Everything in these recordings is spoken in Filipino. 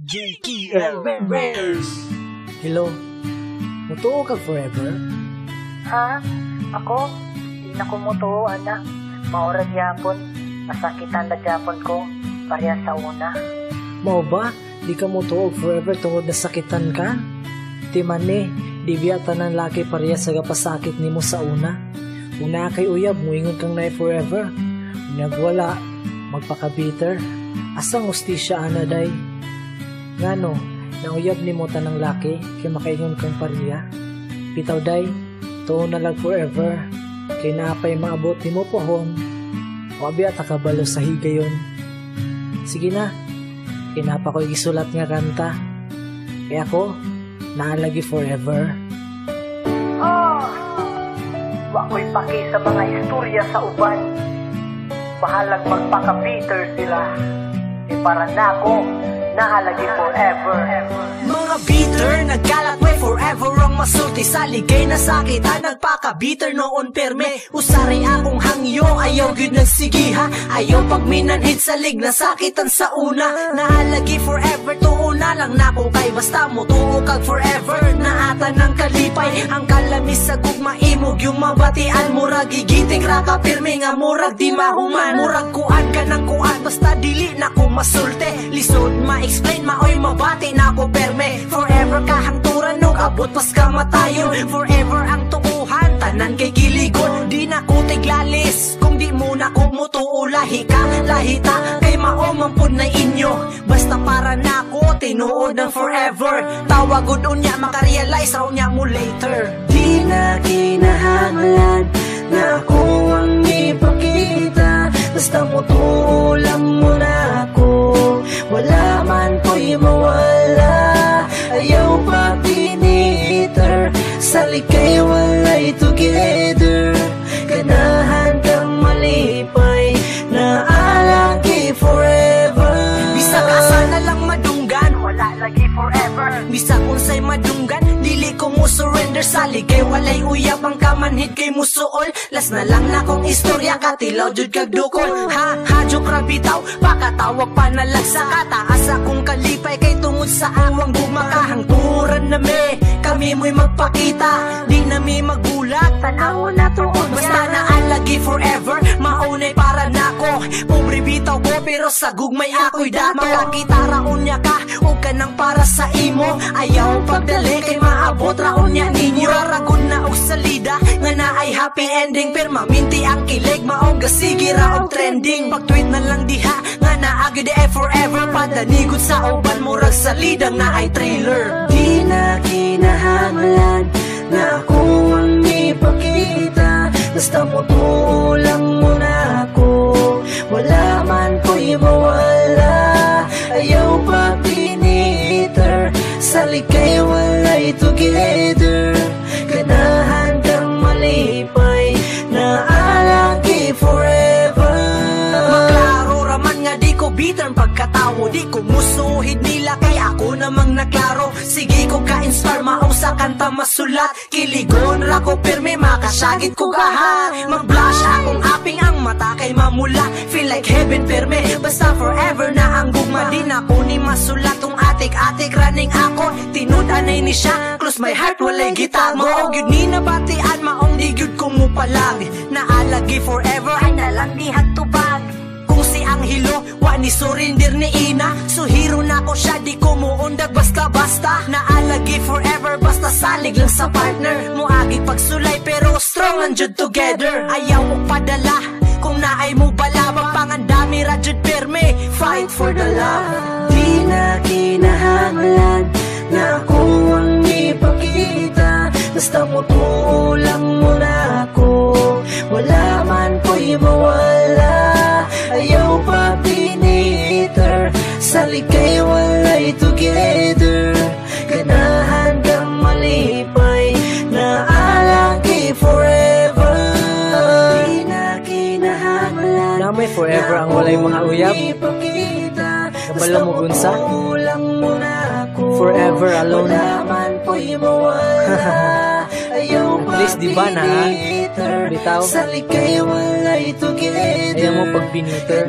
JKL Members. Hello, mutuo ka forever? Ha? Ako? Di na ko mutuo, anak. Maurag yapon. Nasakitan na yapon ko. Pareha sa una. Mao ba? Di ka mutuo forever tungod nasakitan ka? Di man di biyata ng laki pareha sa gapasakit ni mo sa una. Una kay uyab, muingon kang na forever. Unyag wala, magpaka-bitter. Asang ustisya ana day? Ngano, nauyab ni mo tanang laki, kay makaingon kang pareha. Bitaw day, tuon na lang forever, kay napay maabot ni mo pohon. Wabi at akabalo sa higayon. Sige na, kinapa ko isulat nga kanta. Kaya ako, naalagi forever. Wako'y paki sa mga istorya sa uban. Bahalag magpaka-bitter sila. E para na ako, naalagi forever. Mga bitter, nagkalatway forever ang masulti sa ligay na sakit. Nagpaka-bitter noon perme. Usari akong hangyo, ayaw gyud nagsigiha. Ayaw pagminanhid sa lig na sakitan sa una. Naalagi forever, tuo na lang na ko kay basta mo tuo kag forever. Naatan ng kalipay, ang kalamis sa gugma imog yung mabatian. Murag gigiting ra ka pirmi nga murag di mahuman. Murag kuan ka ng kuan basta dili na ko masulte. Lisod ma-explain, maoy mabati na ko perme. Forever kahangturan no abot pas kamatayon. Forever ang tuuhan, tanan kay giligon. Di na ko tiglalis, kung di mo na ko mutuo. Lahi ka, lahita, kay maomampod na inyo. Basta para na ko, tinuod ng forever. Tawagod unya, makarealize raw niya mo later. Di na kinahanglan na ako ang ipakita. Basta mutuo lang mo na ako. Wala man ko'y mawala. Ayaw pa piniter. Sa likay walay together. Ganahan kang malipay. Naalagi forever. Bisa ka sana lang madunggan, Wala lagi forever. bisa unsay madunggan, dili ko mo surrender. Sa ligay walay uyab ang kamanhid kay musuol. Las na lang na kong istorya, katilaw jud kag dukol. Ha joke ra bitaw, pakatawag pa na lang sa kataas akong kalipay. Kay tungod sa awang bumakahangturan na me. Kami mo'y magpakita, di na mi magulat. Tanaw na tuon Basta naalagi forever, maunay para nako. Pobre bitaw ko pero sa gugmay ako'y dato. Makakita raon niya ka, o ka nang para sa imo. Ayaw pagdali kay maabot raon niya ninyo. Raragod na og salida, nga na ay happy ending. Permaminti ang kilig, maong gasigi raon trending. Pag-tweet na lang diha, nga naagi di forever. Padanigod sa uban, murag salidang na ay trailer. Di na kinahanglan na ako ang ipakita. Basta mutuo lang mo na ako. Wala man ko'y mawala. Ayaw pa piniter. Sa likay walay together. Ganahan kang malipay. Naalagi forever. Maklaro raman nga di ko bitter pagkatawo. Di ko musuhid nila kay ako namang naklaro. Sige ko ka-inspire, maong sa kanta masulat. Kiligon ra ko pirmi, makasagit ko gaha. Mag-blush akong aping ang mata kay mamula. Feel like heaven pirmi, basta forever na ang gugma. Di na ko ni masulat tong atik-atik running ako. Tinudanay ni siya, close my heart walay gitag. Maog yun ni nabatian, maong di gyud ko mo palag. Naalagi forever, ay nalang di hagtubag. kung si ang hilo, wa ni surrender ni ina. So hero na ko siya, di ko muundag basta-basta. Naalagi forever, basta salig lang sa partner. Muagi pagsulay pero strong and jud together. Ayaw mo padala, kung naay mo bala. Magpangandami ra jud perme, fight for the love. Di na kinahanglan na ako ang ipakita. Basta mutuo lang mo na ako. Wala man ko'y mawala. Ayaw pa piniter. Sa likay walay together. Ganahan kang malipay. Naalagi forever. Di na kinahanglan Namay forever ang walay mga uyab. Kabalo mo gunsa? Forever alone. At least di ba na bitaw? Ayaw mo pag biniter.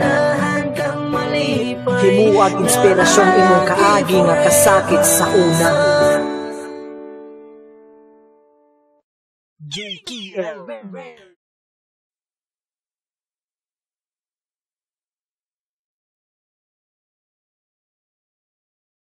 Himuag inspirasyon imong kaagi nga kasakit sa una. JKL